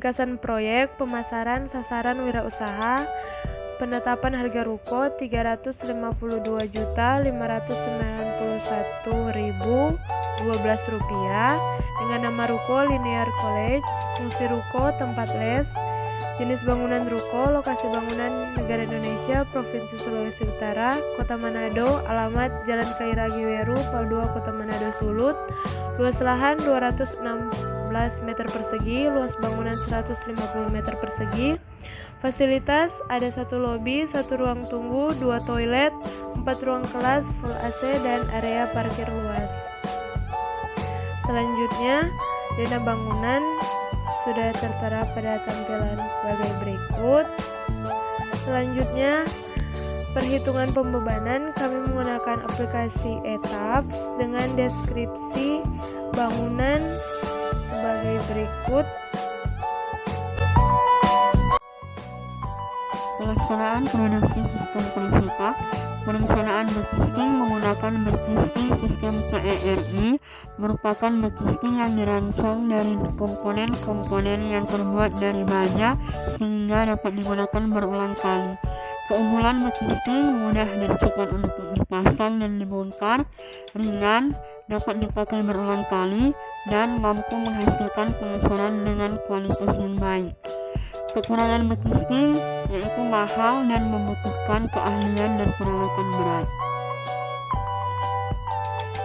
Ringkasan proyek, pemasaran, sasaran wirausaha, penetapan harga ruko Rp350.591.012 dengan nama ruko Linear College, fungsi ruko tempat les, jenis bangunan ruko, lokasi bangunan negara Indonesia, Provinsi Sulawesi Utara, Kota Manado, alamat Jalan Kairagi Weru, Pal 2, Kota Manado, Sulut, luas lahan 216 meter persegi, luas bangunan 150 meter persegi. Fasilitas ada 1 lobi, 1 ruang tunggu, 2 toilet, 4 ruang kelas full AC dan area parkir luas. Selanjutnya, dana bangunan sudah tertera pada tampilan sebagai berikut. Selanjutnya, perhitungan pembebanan kami menggunakan aplikasi ETABS dengan deskripsi bangunan sebagai berikut. Pelaksanaan produksi sistem Precitak. Perencanaan backtesting menggunakan backtesting sistem PERI merupakan backtesting yang dirancang dari komponen-komponen yang terbuat dari baja sehingga dapat digunakan berulang kali. Keunggulan backtesting mudah dan cepat untuk dipasang dan dibongkar, ringan, dapat dipakai berulang kali, dan mampu menghasilkan pengecoran dengan kualitas yang baik. Kekurangan backtesting yaitu mahal dan membutuhkan keahlian dan peralatan berat.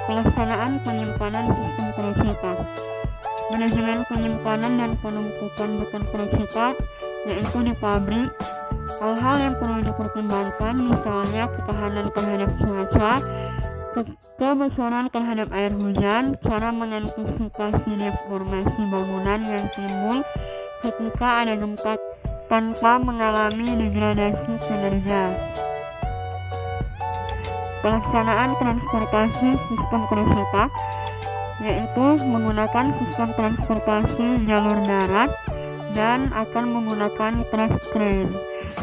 Pelaksanaan penyimpanan sistem Precitak. Manajemen penyimpanan dan penumpukan beton Precitak yaitu di pabrik. Hal-hal yang perlu dipertimbangkan misalnya ketahanan terhadap cuaca, kebocoran terhadap air hujan, cara mengantisipasi deformasi bangunan yang timbul ketika ada gempa tanpa mengalami degradasi kinerja. Pelaksanaan transportasi sistem Precitak yaitu menggunakan sistem transportasi jalur darat dan akan menggunakan truck crane.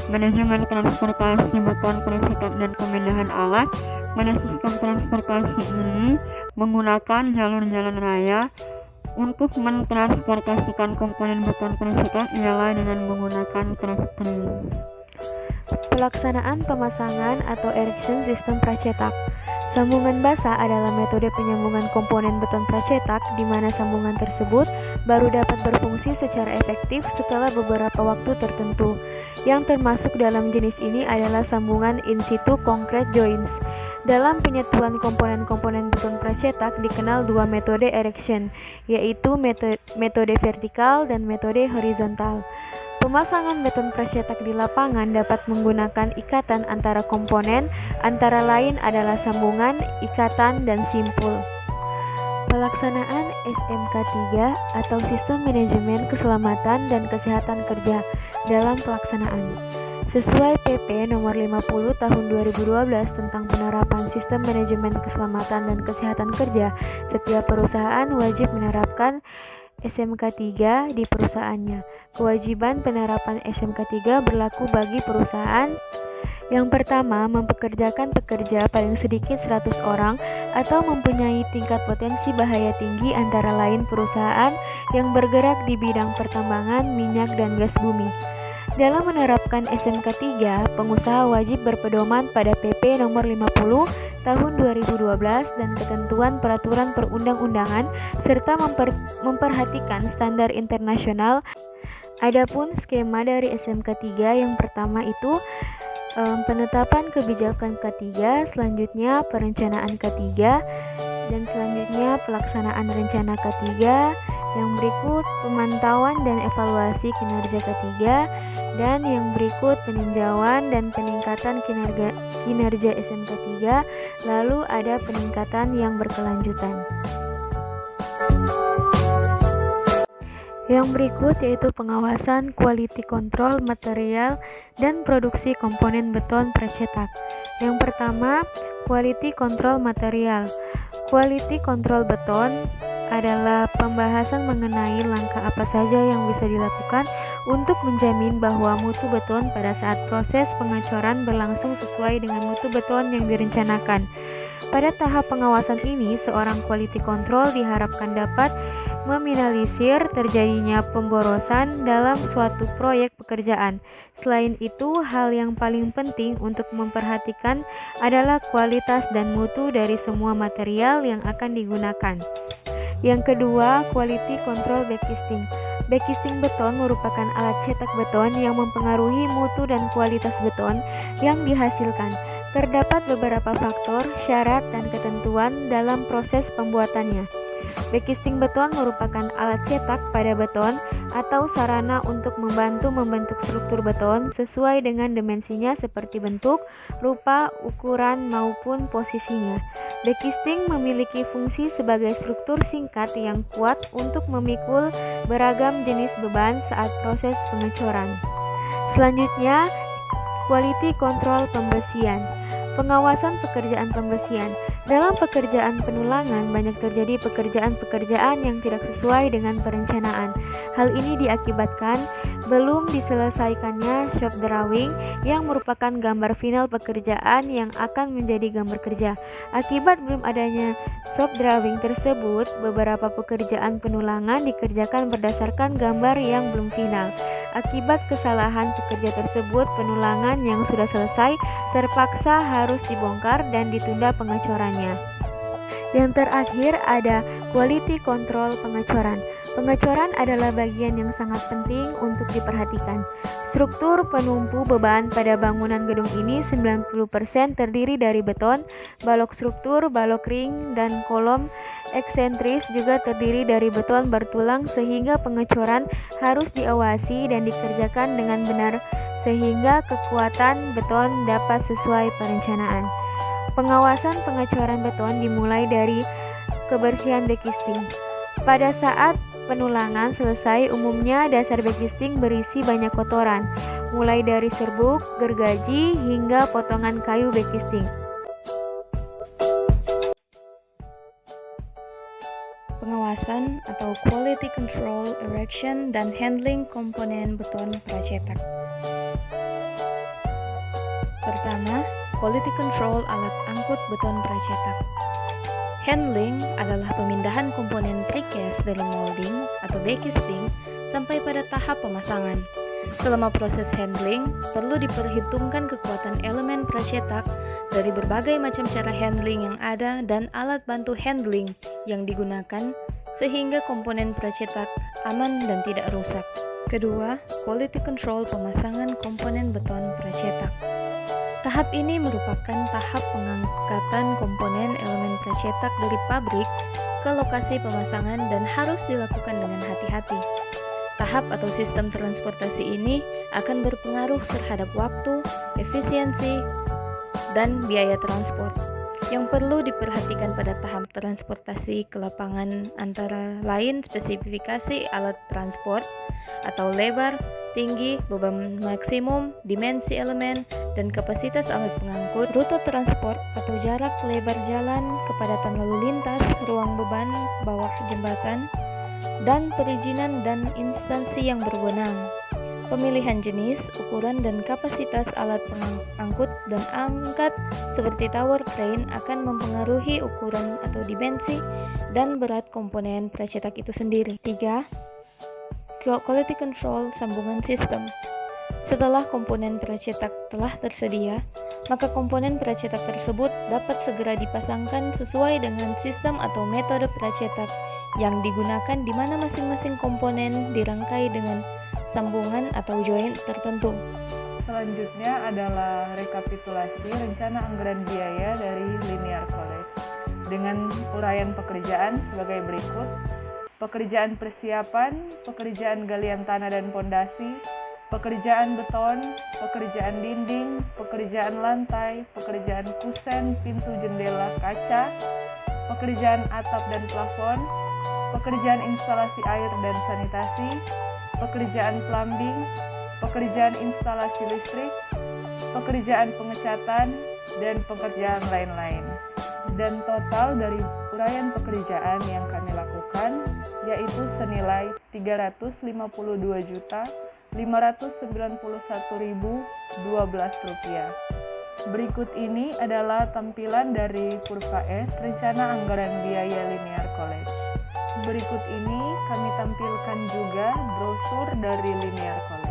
Manajemen transportasi beton Precitak dan pemindahan alat pada sistem transportasi ini menggunakan jalur jalan raya. Untuk mentransportasikan komponen beton Precitak ialah dengan menggunakan truck crane. Pelaksanaan pemasangan atau erection sistem pracetak. Sambungan basah adalah metode penyambungan komponen beton pracetak di mana sambungan tersebut baru dapat berfungsi secara efektif setelah beberapa waktu tertentu. Yang termasuk dalam jenis ini adalah sambungan in situ concrete joints. Dalam penyatuan komponen-komponen beton pracetak dikenal 2 metode erection, yaitu metode vertikal dan metode horizontal. Pemasangan beton pracetak di lapangan dapat menggunakan ikatan antara komponen, antara lain adalah sambungan, ikatan, dan simpul. Pelaksanaan SMK 3 atau Sistem Manajemen Keselamatan dan Kesehatan Kerja dalam pelaksanaan. Sesuai PP nomor 50 tahun 2012 tentang penerapan sistem manajemen keselamatan dan kesehatan kerja, setiap perusahaan wajib menerapkan SMK 3 di perusahaannya. Kewajiban penerapan SMK 3 berlaku bagi perusahaan yang pertama, mempekerjakan pekerja paling sedikit 100 orang atau mempunyai tingkat potensi bahaya tinggi, antara lain perusahaan yang bergerak di bidang pertambangan, minyak, dan gas bumi. Dalam menerapkan SMK 3, pengusaha wajib berpedoman pada PP nomor 50 tahun 2012 dan ketentuan peraturan perundang-undangan serta memperhatikan standar internasional. Adapun skema dari SMK 3 yang pertama itu penetapan kebijakan K3, selanjutnya perencanaan K3, dan selanjutnya pelaksanaan rencana K3. Yang berikut pemantauan dan evaluasi kinerja K3, dan yang berikut peninjauan dan peningkatan kinerja SMK 3, lalu ada peningkatan yang berkelanjutan. Yang berikut yaitu pengawasan quality control material dan produksi komponen beton pracetak. Yang pertama, quality control material. Quality control beton adalah pembahasan mengenai langkah apa saja yang bisa dilakukan untuk menjamin bahwa mutu beton pada saat proses pengecoran berlangsung sesuai dengan mutu beton yang direncanakan. Pada tahap pengawasan ini, seorang quality control diharapkan dapat meminimalisir terjadinya pemborosan dalam suatu proyek pekerjaan. Selain itu, hal yang paling penting untuk memperhatikan adalah kualitas dan mutu dari semua material yang akan digunakan. Yang kedua, quality control backcasting. Backcasting beton merupakan alat cetak beton yang mempengaruhi mutu dan kualitas beton yang dihasilkan. Terdapat beberapa faktor, syarat, dan ketentuan dalam proses pembuatannya. Backcasting beton merupakan alat cetak pada beton atau sarana untuk membantu membentuk struktur beton sesuai dengan dimensinya seperti bentuk, rupa, ukuran, maupun posisinya. Backcasting memiliki fungsi sebagai struktur singkat yang kuat untuk memikul beragam jenis beban saat proses pengecoran. Selanjutnya, quality control pembesian. Pengawasan pekerjaan pembesian. Dalam pekerjaan penulangan, banyak terjadi pekerjaan-pekerjaan yang tidak sesuai dengan perencanaan. Hal ini diakibatkan belum diselesaikannya shop drawing yang merupakan gambar final pekerjaan yang akan menjadi gambar kerja. Akibat belum adanya shop drawing tersebut, beberapa pekerjaan penulangan dikerjakan berdasarkan gambar yang belum final. Akibat kesalahan pekerja tersebut, penulangan yang sudah selesai terpaksa harus dibongkar dan ditunda pengecorannya. Yang terakhir ada quality control pengecoran. Pengecoran adalah bagian yang sangat penting untuk diperhatikan. Struktur penumpu beban pada bangunan gedung ini 90% terdiri dari beton, balok struktur, balok ring, dan kolom eksentris juga terdiri dari beton bertulang sehingga pengecoran harus diawasi dan dikerjakan dengan benar sehingga kekuatan beton dapat sesuai perencanaan. Pengawasan pengecoran beton dimulai dari kebersihan backcasting. Pada saat penulangan selesai, umumnya dasar backcasting berisi banyak kotoran, mulai dari serbuk, gergaji, hingga potongan kayu backcasting. Pengawasan atau quality control, erection, dan handling komponen beton pracetak. Pertama, quality control alat angkut beton pracetak. Handling adalah pemindahan komponen precast dari molding atau backcasting sampai pada tahap pemasangan. Selama proses handling, perlu diperhitungkan kekuatan elemen pracetak dari berbagai macam cara handling yang ada dan alat bantu handling yang digunakan sehingga komponen pracetak aman dan tidak rusak. Kedua, quality control pemasangan komponen beton pracetak. Tahap ini merupakan tahap pengangkatan komponen elemen pracetak dari pabrik ke lokasi pemasangan dan harus dilakukan dengan hati-hati. Tahap atau sistem transportasi ini akan berpengaruh terhadap waktu, efisiensi, dan biaya transport. Yang perlu diperhatikan pada tahap transportasi ke lapangan antara lain spesifikasi alat transport atau lebar, tinggi, beban maksimum, dimensi elemen, dan kapasitas alat pengangkut, rute transport atau jarak lebar jalan, kepadatan lalu lintas, ruang beban bawah jembatan, dan perizinan dan instansi yang berwenang. Pemilihan jenis, ukuran, dan kapasitas alat pengangkut dan angkat seperti tower crane akan mempengaruhi ukuran atau dimensi dan berat komponen pracetak itu sendiri. 3. Quality control sambungan sistem. Setelah komponen pracetak telah tersedia, maka komponen pracetak tersebut dapat segera dipasangkan sesuai dengan sistem atau metode pracetak yang digunakan di mana masing-masing komponen dirangkai dengan sambungan atau joint tertentu. Selanjutnya adalah rekapitulasi rencana anggaran biaya dari Linear College dengan uraian pekerjaan sebagai berikut: pekerjaan persiapan, pekerjaan galian tanah dan pondasi, pekerjaan beton, pekerjaan dinding, pekerjaan lantai, pekerjaan kusen, pintu jendela kaca, pekerjaan atap dan plafon, pekerjaan instalasi air dan sanitasi, pekerjaan plumbing, pekerjaan instalasi listrik, pekerjaan pengecatan, dan pekerjaan lain-lain. Dan total dari uraian pekerjaan yang kami lakukan yaitu senilai Rp359.591.012. Berikut ini adalah tampilan dari kurva S rencana anggaran biaya Linear College. berikut ini kami tampilkan juga brosur dari Linear College.